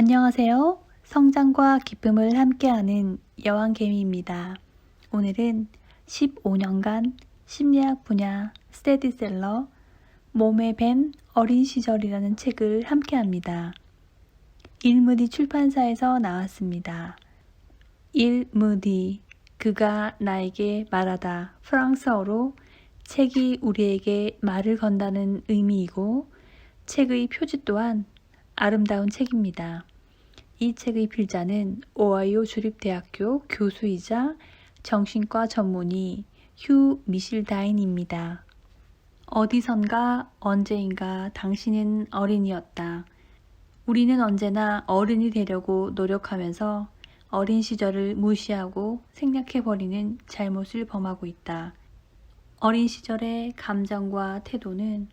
안녕하세요. 성장과 기쁨을 함께하는 여왕개미입니다. 오늘은 15년간 심리학 분야 스테디셀러 몸에 밴 어린 시절이라는 책을 함께합니다. 일무디 출판사에서 나왔습니다. 일무디, 그가 나에게 말하다, 프랑스어로 책이 우리에게 말을 건다는 의미이고 책의 표지 또한 아름다운 책입니다. 이 책의 필자는 오하이오 주립대학교 교수이자 정신과 전문의 휴 미실다인입니다. 어디선가 언제인가 당신은 어린이였다. 우리는 언제나 어른이 되려고 노력하면서 어린 시절을 무시하고 생략해버리는 잘못을 범하고 있다. 어린 시절의 감정과 태도는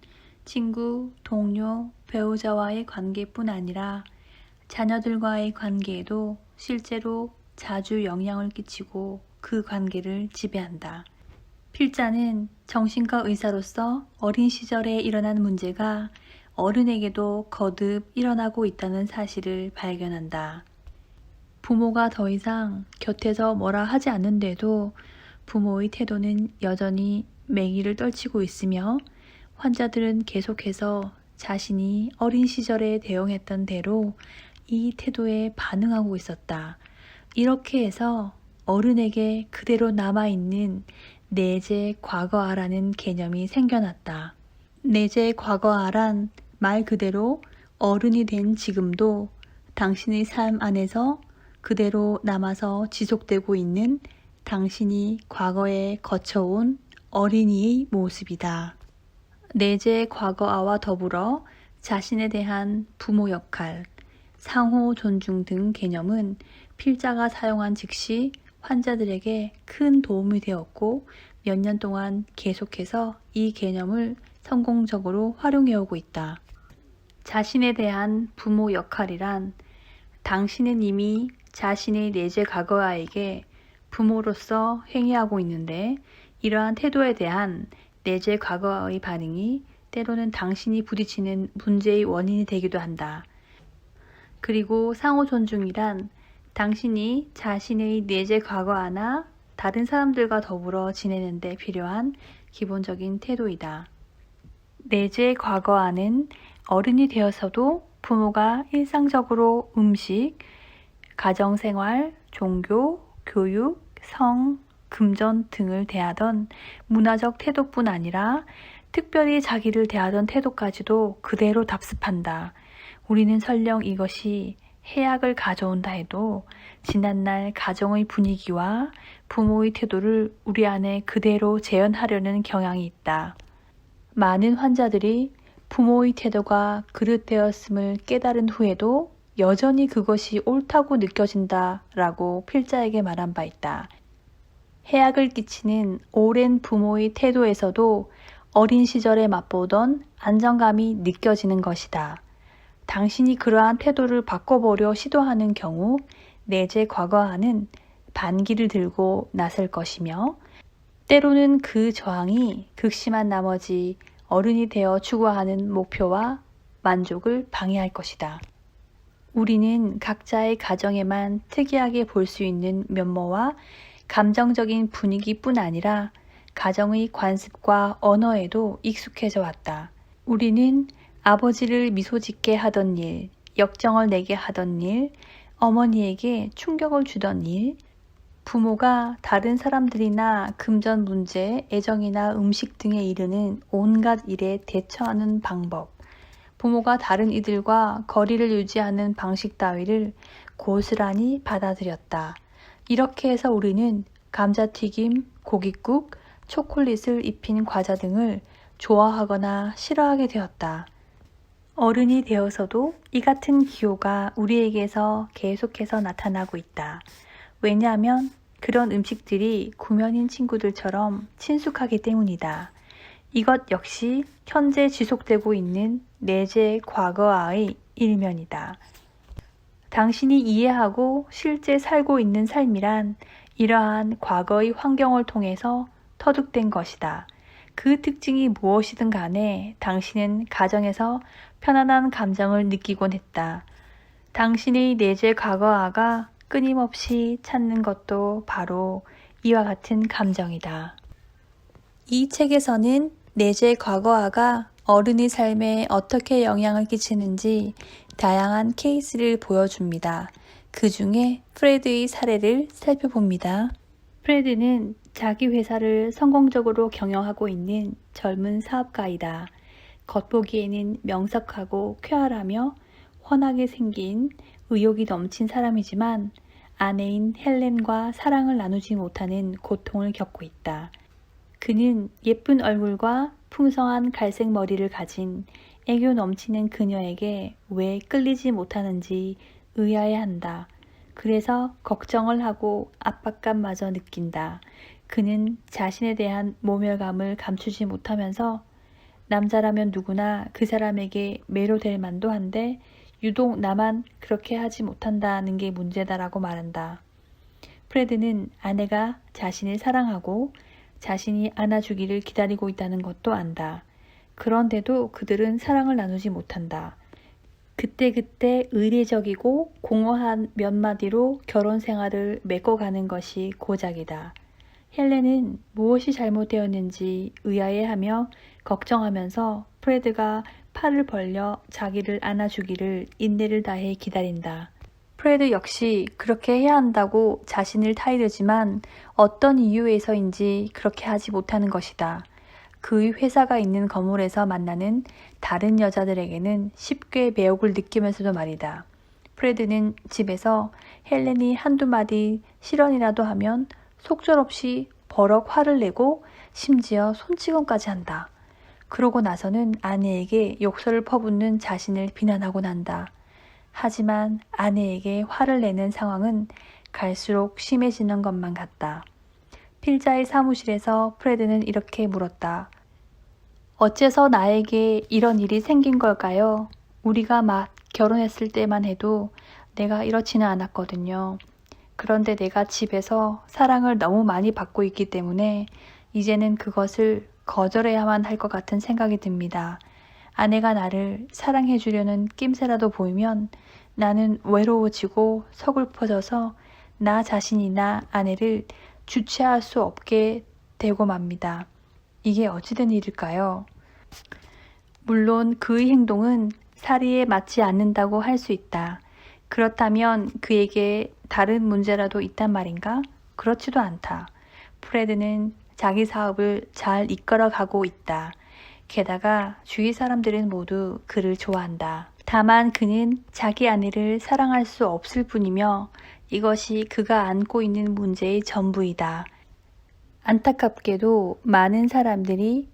친구, 동료, 배우자와의 관계뿐 아니라 자녀들과의 관계에도 실제로 자주 영향을 끼치고 그 관계를 지배한다. 필자는 정신과 의사로서 어린 시절에 일어난 문제가 어른에게도 거듭 일어나고 있다는 사실을 발견한다. 부모가 더 이상 곁에서 뭐라 하지 않는데도 부모의 태도는 여전히 매기를 떨치고 있으며 환자들은 계속해서 자신이 어린 시절에 대응했던 대로 이 태도에 반응하고 있었다. 이렇게 해서 어른에게 그대로 남아있는 내재 과거아라는 개념이 생겨났다. 내재 과거아란 말 그대로 어른이 된 지금도 당신의 삶 안에서 그대로 남아서 지속되고 있는 당신이 과거에 거쳐온 어린이의 모습이다. 내재 과거아와 더불어 자신에 대한 부모 역할, 상호 존중 등 개념은 필자가 사용한 즉시 환자들에게 큰 도움이 되었고 몇 년 동안 계속해서 이 개념을 성공적으로 활용해오고 있다. 자신에 대한 부모 역할이란 당신은 이미 자신의 내재 과거아에게 부모로서 행위하고 있는데 이러한 태도에 대한 내재 과거의 반응이 때로는 당신이 부딪히는 문제의 원인이 되기도 한다. 그리고 상호 존중이란 당신이 자신의 내재 과거아나 다른 사람들과 더불어 지내는 데 필요한 기본적인 태도이다. 내재 과거아는 어른이 되어서도 부모가 일상적으로 음식, 가정생활, 종교, 교육, 성, 금전 등을 대하던 문화적 태도뿐 아니라 특별히 자기를 대하던 태도까지도 그대로 답습한다. 우리는 설령 이것이 해악을 가져온다 해도 지난날 가정의 분위기와 부모의 태도를 우리 안에 그대로 재현하려는 경향이 있다. 많은 환자들이 부모의 태도가 그릇되었음을 깨달은 후에도 여전히 그것이 옳다고 느껴진다라고 필자에게 말한 바 있다. 해악을 끼치는 오랜 부모의 태도에서도 어린 시절에 맛보던 안정감이 느껴지는 것이다. 당신이 그러한 태도를 바꿔보려 시도하는 경우 내재 과거와는 반기를 들고 나설 것이며 때로는 그 저항이 극심한 나머지 어른이 되어 추구하는 목표와 만족을 방해할 것이다. 우리는 각자의 가정에만 특이하게 볼 수 있는 면모와 감정적인 분위기뿐 아니라 가정의 관습과 언어에도 익숙해져 왔다. 우리는 아버지를 미소 짓게 하던 일, 역정을 내게 하던 일, 어머니에게 충격을 주던 일, 부모가 다른 사람들이나 금전 문제, 애정이나 음식 등에 이르는 온갖 일에 대처하는 방법, 부모가 다른 이들과 거리를 유지하는 방식 따위를 고스란히 받아들였다. 이렇게 해서 우리는 감자튀김, 고깃국, 초콜릿을 입힌 과자 등을 좋아하거나 싫어하게 되었다. 어른이 되어서도 이 같은 기호가 우리에게서 계속해서 나타나고 있다. 왜냐하면 그런 음식들이 구면인 친구들처럼 친숙하기 때문이다. 이것 역시 현재 지속되고 있는 내재 과거와의 일면이다. 당신이 이해하고 실제 살고 있는 삶이란 이러한 과거의 환경을 통해서 터득된 것이다. 그 특징이 무엇이든 간에 당신은 가정에서 편안한 감정을 느끼곤 했다. 당신의 내재 과거아가 끊임없이 찾는 것도 바로 이와 같은 감정이다. 이 책에서는 내재 과거아가 어른의 삶에 어떻게 영향을 끼치는지 다양한 케이스를 보여줍니다. 그 중에 프레드의 사례를 살펴봅니다. 프레드는 자기 회사를 성공적으로 경영하고 있는 젊은 사업가이다. 겉보기에는 명석하고 쾌활하며 훤하게 생긴 의욕이 넘친 사람이지만 아내인 헬렌과 사랑을 나누지 못하는 고통을 겪고 있다. 그는 예쁜 얼굴과 풍성한 갈색 머리를 가진 애교 넘치는 그녀에게 왜 끌리지 못하는지 의아해한다. 그래서 걱정을 하고 압박감마저 느낀다. 그는 자신에 대한 모멸감을 감추지 못하면서 남자라면 누구나 그 사람에게 매료될 만도 한데 유독 나만 그렇게 하지 못한다는 게 문제다라고 말한다. 프레드는 아내가 자신을 사랑하고 자신이 안아주기를 기다리고 있다는 것도 안다. 그런데도 그들은 사랑을 나누지 못한다. 그때그때 의례적이고 공허한 몇 마디로 결혼 생활을 메꿔가는 것이 고작이다. 헬렌은 무엇이 잘못되었는지 의아해하며 걱정하면서 프레드가 팔을 벌려 자기를 안아주기를 인내를 다해 기다린다. 프레드 역시 그렇게 해야 한다고 자신을 타이르지만 어떤 이유에서인지 그렇게 하지 못하는 것이다. 그의 회사가 있는 건물에서 만나는 다른 여자들에게는 쉽게 매혹을 느끼면서도 말이다. 프레드는 집에서 헬렌이 한두 마디 실언이라도 하면 속절없이 버럭 화를 내고 심지어 손찌검까지 한다. 그러고 나서는 아내에게 욕설을 퍼붓는 자신을 비난하곤 한다. 하지만 아내에게 화를 내는 상황은 갈수록 심해지는 것만 같다. 필자의 사무실에서 프레드는 이렇게 물었다. 어째서 나에게 이런 일이 생긴 걸까요? 우리가 막 결혼했을 때만 해도 내가 이렇지는 않았거든요. 그런데 내가 집에서 사랑을 너무 많이 받고 있기 때문에 이제는 그것을 거절해야만 할 것 같은 생각이 듭니다. 아내가 나를 사랑해 주려는 낌새라도 보이면 나는 외로워지고 서글퍼져서 나 자신이나 아내를 주체할 수 없게 되고 맙니다. 이게 어찌된 일일까요? 물론 그의 행동은 사리에 맞지 않는다고 할 수 있다. 그렇다면 그에게 다른 문제라도 있단 말인가? 그렇지도 않다. 프레드는 자기 사업을 잘 이끌어가고 있다. 게다가 주위 사람들은 모두 그를 좋아한다. 다만 그는 자기 아내를 사랑할 수 없을 뿐이며 이것이 그가 안고 있는 문제의 전부이다. 안타깝게도 많은 사람들이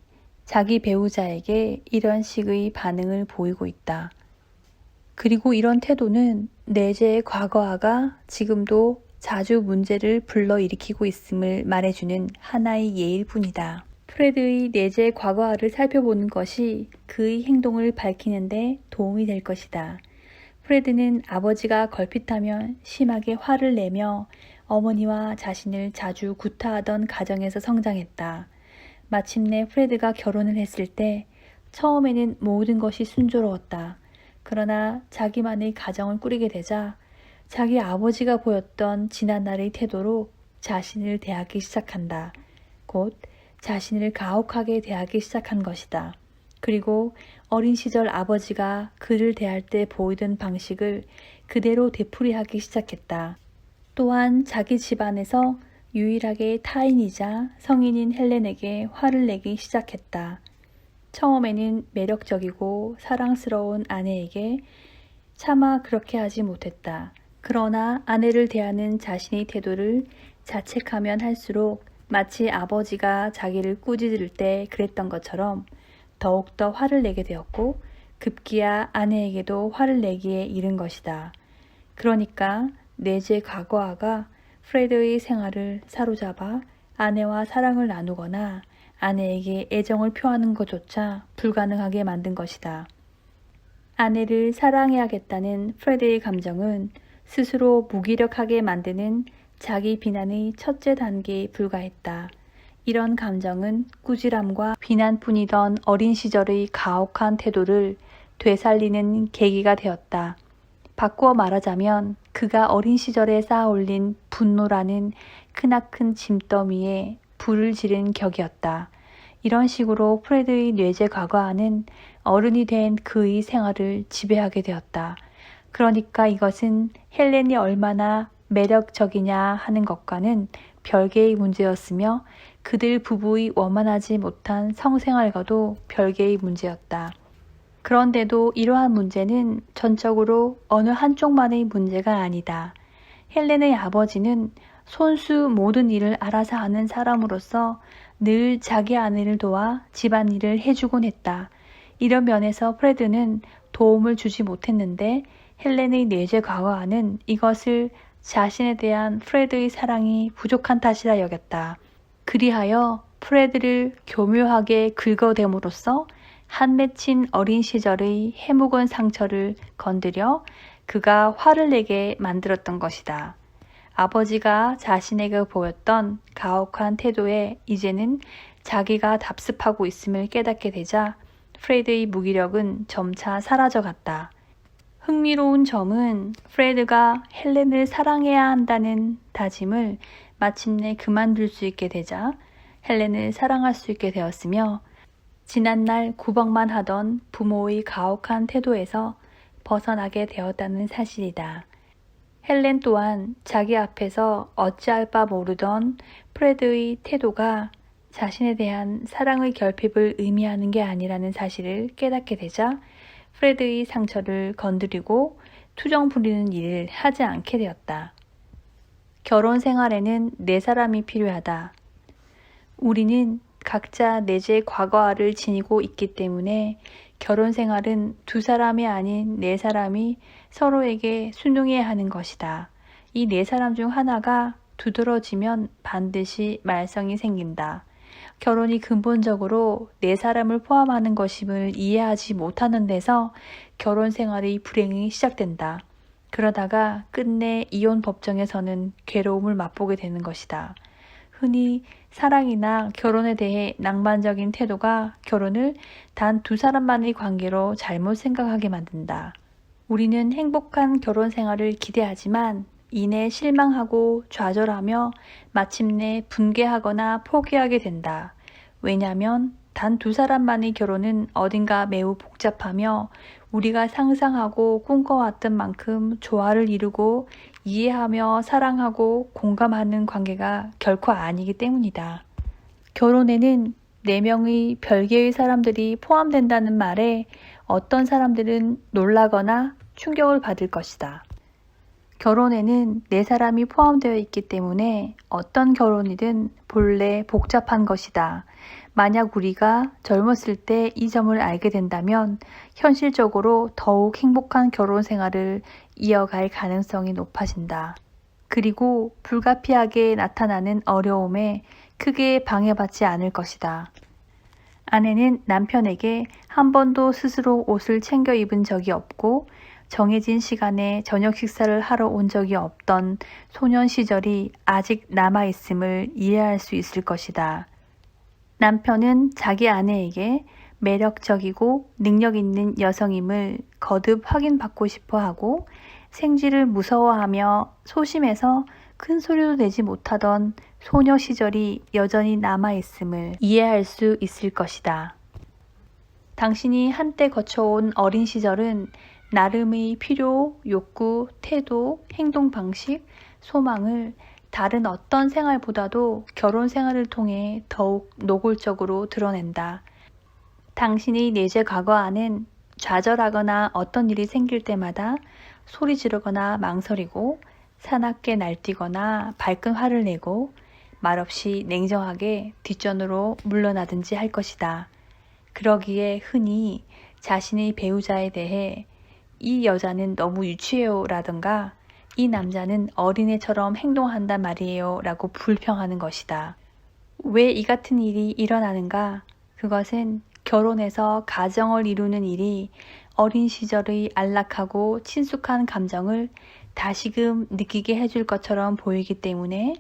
자기 배우자에게 이런 식의 반응을 보이고 있다. 그리고 이런 태도는 내재의 과거아가 지금도 자주 문제를 불러일으키고 있음을 말해주는 하나의 예일 뿐이다. 프레드의 내재 과거아를 살펴보는 것이 그의 행동을 밝히는 데 도움이 될 것이다. 프레드는 아버지가 걸핏하면 심하게 화를 내며 어머니와 자신을 자주 구타하던 가정에서 성장했다. 마침내 프레드가 결혼을 했을 때 처음에는 모든 것이 순조로웠다. 그러나 자기만의 가정을 꾸리게 되자 자기 아버지가 보였던 지난날의 태도로 자신을 대하기 시작한다. 곧 자신을 가혹하게 대하기 시작한 것이다. 그리고 어린 시절 아버지가 그를 대할 때 보이던 방식을 그대로 되풀이하기 시작했다. 또한 자기 집안에서 유일하게 타인이자 성인인 헬렌에게 화를 내기 시작했다. 처음에는 매력적이고 사랑스러운 아내에게 차마 그렇게 하지 못했다. 그러나 아내를 대하는 자신의 태도를 자책하면 할수록 마치 아버지가 자기를 꾸짖을 때 그랬던 것처럼 더욱더 화를 내게 되었고 급기야 아내에게도 화를 내기에 이른 것이다. 그러니까 내재 과거아가 프레드의 생활을 사로잡아 아내와 사랑을 나누거나 아내에게 애정을 표하는 것조차 불가능하게 만든 것이다. 아내를 사랑해야겠다는 프레드의 감정은 스스로 무기력하게 만드는 자기 비난의 첫째 단계에 불과했다. 이런 감정은 꾸지람과 비난뿐이던 어린 시절의 가혹한 태도를 되살리는 계기가 되었다. 바꾸어 말하자면 그가 어린 시절에 쌓아올린 분노라는 크나큰 짐더미에 불을 지른 격이었다. 이런 식으로 프레드의 뇌제 과거화는 어른이 된 그의 생활을 지배하게 되었다. 그러니까 이것은 헬렌이 얼마나 매력적이냐 하는 것과는 별개의 문제였으며 그들 부부의 원만하지 못한 성생활과도 별개의 문제였다. 그런데도 이러한 문제는 전적으로 어느 한쪽만의 문제가 아니다. 헬렌의 아버지는 손수 모든 일을 알아서 하는 사람으로서 늘 자기 아내를 도와 집안일을 해주곤 했다. 이런 면에서 프레드는 도움을 주지 못했는데 헬렌의 뇌제 과거와는 이것을 자신에 대한 프레드의 사랑이 부족한 탓이라 여겼다. 그리하여 프레드를 교묘하게 긁어댐으로써 한 맺힌 어린 시절의 해묵은 상처를 건드려 그가 화를 내게 만들었던 것이다. 아버지가 자신에게 보였던 가혹한 태도에 이제는 자기가 답습하고 있음을 깨닫게 되자 프레드의 무기력은 점차 사라져갔다. 흥미로운 점은 프레드가 헬렌을 사랑해야 한다는 다짐을 마침내 그만둘 수 있게 되자 헬렌을 사랑할 수 있게 되었으며 지난날 구박만 하던 부모의 가혹한 태도에서 벗어나게 되었다는 사실이다. 헬렌 또한 자기 앞에서 어찌할 바 모르던 프레드의 태도가 자신에 대한 사랑의 결핍을 의미하는 게 아니라는 사실을 깨닫게 되자 프레드의 상처를 건드리고 투정 부리는 일을 하지 않게 되었다. 결혼 생활에는 네 사람이 필요하다. 우리는 각자 내재 과거화를 지니고 있기 때문에 결혼 생활은 두 사람이 아닌 네 사람이 서로에게 순종해야 하는 것이다. 이 네 사람 중 하나가 두드러지면 반드시 말썽이 생긴다. 결혼이 근본적으로 네 사람을 포함하는 것임을 이해하지 못하는 데서 결혼 생활의 불행이 시작된다. 그러다가 끝내 이혼 법정에서는 괴로움을 맛보게 되는 것이다. 흔히 사랑이나 결혼에 대해 낭만적인 태도가 결혼을 단 두 사람만의 관계로 잘못 생각하게 만든다. 우리는 행복한 결혼 생활을 기대하지만 이내 실망하고 좌절하며 마침내 분개하거나 포기하게 된다. 왜냐하면 단 두 사람만의 결혼은 어딘가 매우 복잡하며 우리가 상상하고 꿈꿔왔던 만큼 조화를 이루고 이해하며 사랑하고 공감하는 관계가 결코 아니기 때문이다. 결혼에는 4명의 별개의 사람들이 포함된다는 말에 어떤 사람들은 놀라거나 충격을 받을 것이다. 결혼에는 4사람이 포함되어 있기 때문에 어떤 결혼이든 본래 복잡한 것이다. 만약 우리가 젊었을 때 이 점을 알게 된다면 현실적으로 더욱 행복한 결혼 생활을 이어갈 가능성이 높아진다. 그리고 불가피하게 나타나는 어려움에 크게 방해받지 않을 것이다. 아내는 남편에게 한 번도 스스로 옷을 챙겨 입은 적이 없고 정해진 시간에 저녁 식사를 하러 온 적이 없던 소년 시절이 아직 남아있음을 이해할 수 있을 것이다. 남편은 자기 아내에게 매력적이고 능력 있는 여성임을 거듭 확인받고 싶어 하고 생쥐를 무서워하며 소심해서 큰 소리도 내지 못하던 소녀 시절이 여전히 남아있음을 이해할 수 있을 것이다. 당신이 한때 거쳐온 어린 시절은 나름의 필요, 욕구, 태도, 행동 방식, 소망을 다른 어떤 생활보다도 결혼 생활을 통해 더욱 노골적으로 드러낸다. 당신의 내재 과거 안은 좌절하거나 어떤 일이 생길 때마다 소리 지르거나 망설이고 사납게 날뛰거나 발끈 화를 내고 말없이 냉정하게 뒷전으로 물러나든지 할 것이다. 그러기에 흔히 자신의 배우자에 대해 이 여자는 너무 유치해요 라던가 이 남자는 어린애처럼 행동한단 말이에요 라고 불평하는 것이다. 왜 이 같은 일이 일어나는가? 그것은 결혼해서 가정을 이루는 일이 어린 시절의 안락하고 친숙한 감정을 다시금 느끼게 해줄 것처럼 보이기 때문에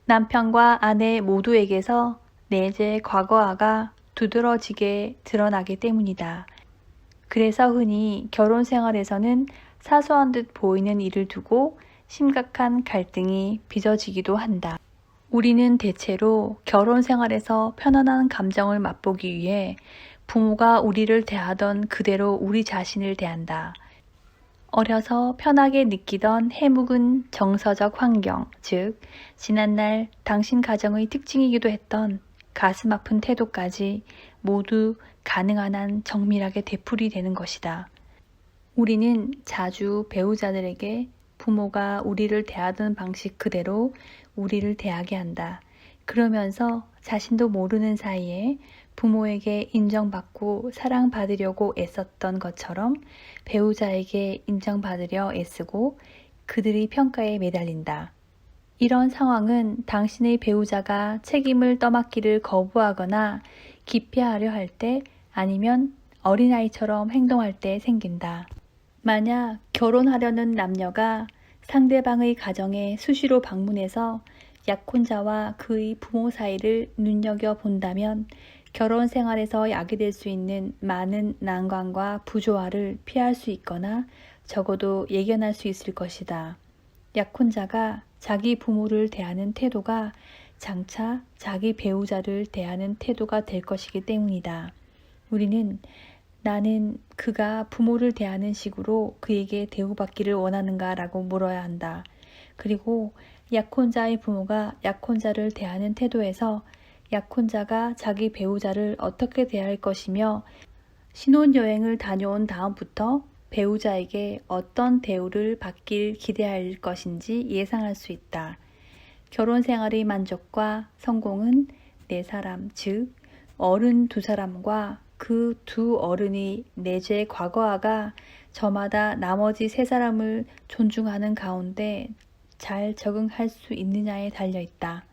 남편과 아내 모두에게서 내재 과거화가 두드러지게 드러나기 때문이다. 그래서 흔히 결혼 생활에서는 사소한 듯 보이는 일을 두고 심각한 갈등이 빚어지기도 한다. 우리는 대체로 결혼 생활에서 편안한 감정을 맛보기 위해 부모가 우리를 대하던 그대로 우리 자신을 대한다. 어려서 편하게 느끼던 해묵은 정서적 환경, 즉 지난날 당신 가정의 특징이기도 했던 가슴 아픈 태도까지 모두 가능한 한 정밀하게 되풀이 되는 것이다. 우리는 자주 배우자들에게 부모가 우리를 대하던 방식 그대로 우리를 대하게 한다. 그러면서 자신도 모르는 사이에 부모에게 인정받고 사랑받으려고 애썼던 것처럼 배우자에게 인정받으려 애쓰고 그들의 평가에 매달린다. 이런 상황은 당신의 배우자가 책임을 떠맡기를 거부하거나 기피하려 할 때 아니면 어린아이처럼 행동할 때 생긴다. 만약 결혼하려는 남녀가 상대방의 가정에 수시로 방문해서 약혼자와 그의 부모 사이를 눈여겨본다면 결혼 생활에서 야기될 수 있는 많은 난관과 부조화를 피할 수 있거나 적어도 예견할 수 있을 것이다. 약혼자가 자기 부모를 대하는 태도가 장차 자기 배우자를 대하는 태도가 될 것이기 때문이다. 우리는 나는 그가 부모를 대하는 식으로 그에게 대우받기를 원하는가 라고 물어야 한다. 그리고 약혼자의 부모가 약혼자를 대하는 태도에서 약혼자가 자기 배우자를 어떻게 대할 것이며 신혼여행을 다녀온 다음부터 배우자에게 어떤 대우를 받길 기대할 것인지 예상할 수 있다. 결혼 생활의 만족과 성공은 네 사람, 즉 어른 두 사람과 그 두 어른이 내재 과거아가 저마다 나머지 세 사람을 존중하는 가운데 잘 적응할 수 있느냐에 달려있다.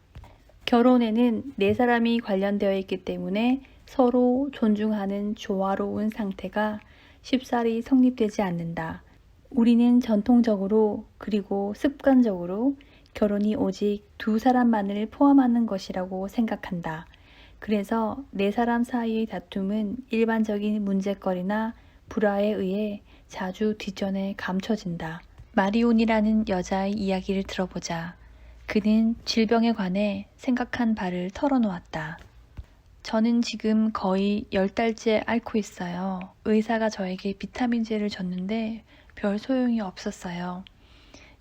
결혼에는 네 사람이 관련되어 있기 때문에 서로 존중하는 조화로운 상태가 쉽사리 성립되지 않는다. 우리는 전통적으로 그리고 습관적으로 결혼이 오직 두 사람만을 포함하는 것이라고 생각한다. 그래서 네 사람 사이의 다툼은 일반적인 문제거리나 불화에 의해 자주 뒷전에 감춰진다. 마리온이라는 여자의 이야기를 들어보자. 그는 질병에 관해 생각한 바를 털어놓았다. 저는 지금 거의 10달째 앓고 있어요. 의사가 저에게 비타민제를 줬는데 별 소용이 없었어요.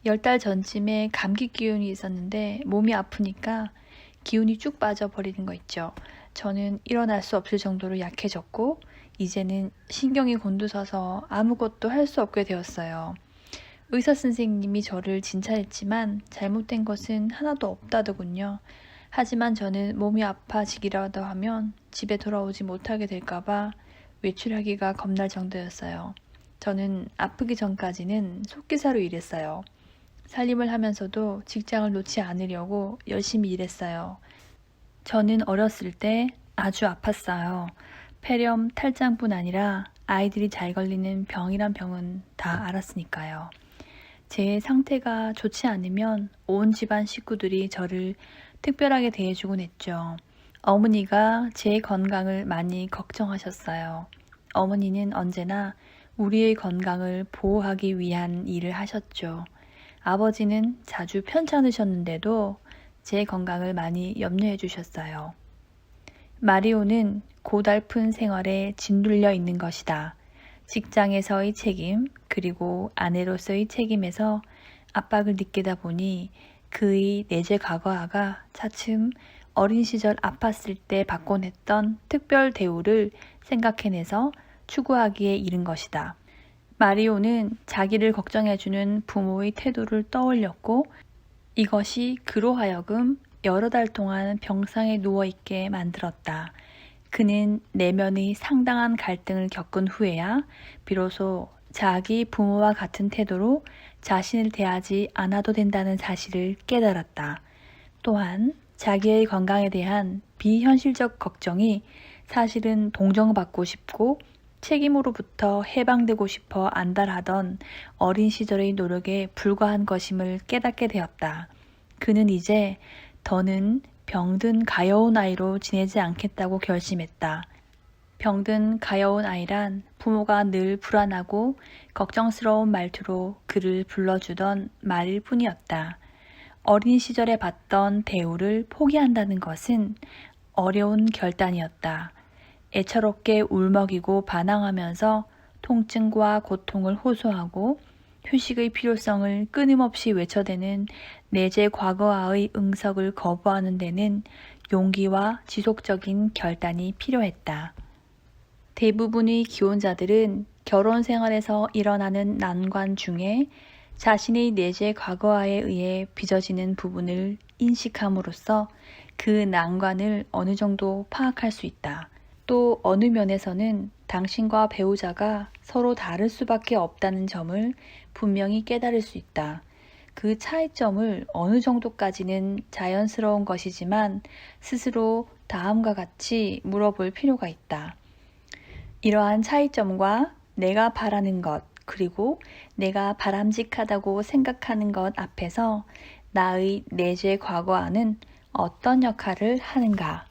10달 전쯤에 감기 기운이 있었는데 몸이 아프니까 기운이 쭉 빠져버리는 거 있죠. 저는 일어날 수 없을 정도로 약해졌고 이제는 신경이 곤두서서 아무것도 할 수 없게 되었어요. 의사 선생님이 저를 진찰했지만 잘못된 것은 하나도 없다더군요. 하지만 저는 몸이 아파지기라도 하면 집에 돌아오지 못하게 될까봐 외출하기가 겁날 정도였어요. 저는 아프기 전까지는 속기사로 일했어요. 살림을 하면서도 직장을 놓지 않으려고 열심히 일했어요. 저는 어렸을 때 아주 아팠어요. 폐렴, 탈장뿐 아니라 아이들이 잘 걸리는 병이란 병은 다 알았으니까요. 제 상태가 좋지 않으면 온 집안 식구들이 저를 특별하게 대해주곤 했죠. 어머니가 제 건강을 많이 걱정하셨어요. 어머니는 언제나 우리의 건강을 보호하기 위한 일을 하셨죠. 아버지는 자주 편찮으셨는데도 제 건강을 많이 염려해 주셨어요. 마리오는 고달픈 생활에 짓눌려 있는 것이다. 직장에서의 책임, 그리고 아내로서의 책임에서 압박을 느끼다 보니 그의 내재 과거아가 차츰 어린 시절 아팠을 때 받곤 했던 특별 대우를 생각해내서 추구하기에 이른 것이다. 마리오는 자기를 걱정해주는 부모의 태도를 떠올렸고 이것이 그로 하여금 여러 달 동안 병상에 누워있게 만들었다. 그는 내면의 상당한 갈등을 겪은 후에야 비로소 자기 부모와 같은 태도로 자신을 대하지 않아도 된다는 사실을 깨달았다. 또한 자기의 건강에 대한 비현실적 걱정이 사실은 동정받고 싶고 책임으로부터 해방되고 싶어 안달하던 어린 시절의 노력에 불과한 것임을 깨닫게 되었다. 그는 이제 더는 병든 가여운 아이로 지내지 않겠다고 결심했다. 병든 가여운 아이란 부모가 늘 불안하고 걱정스러운 말투로 그를 불러주던 말일 뿐이었다. 어린 시절에 받던 대우를 포기한다는 것은 어려운 결단이었다. 애처롭게 울먹이고 반항하면서 통증과 고통을 호소하고 휴식의 필요성을 끊임없이 외쳐대는 내재 과거와의 응석을 거부하는 데는 용기와 지속적인 결단이 필요했다. 대부분의 기혼자들은 결혼 생활에서 일어나는 난관 중에 자신의 내재 과거와에 의해 빚어지는 부분을 인식함으로써 그 난관을 어느 정도 파악할 수 있다. 또 어느 면에서는 당신과 배우자가 서로 다를 수밖에 없다는 점을 분명히 깨달을 수 있다. 그 차이점을 어느 정도까지는 자연스러운 것이지만 스스로 다음과 같이 물어볼 필요가 있다. 이러한 차이점과 내가 바라는 것, 그리고 내가 바람직하다고 생각하는 것 앞에서 나의 내재 과거와는 어떤 역할을 하는가?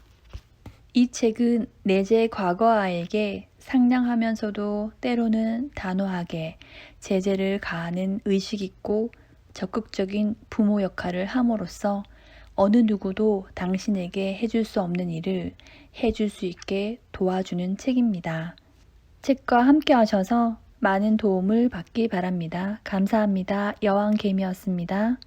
이 책은 내재 과거와에게 상냥하면서도 때로는 단호하게 제재를 가하는 의식 있고 적극적인 부모 역할을 함으로써 어느 누구도 당신에게 해줄 수 없는 일을 해줄 수 있게 도와주는 책입니다. 책과 함께 하셔서 많은 도움을 받기 바랍니다. 감사합니다. 여왕개미였습니다.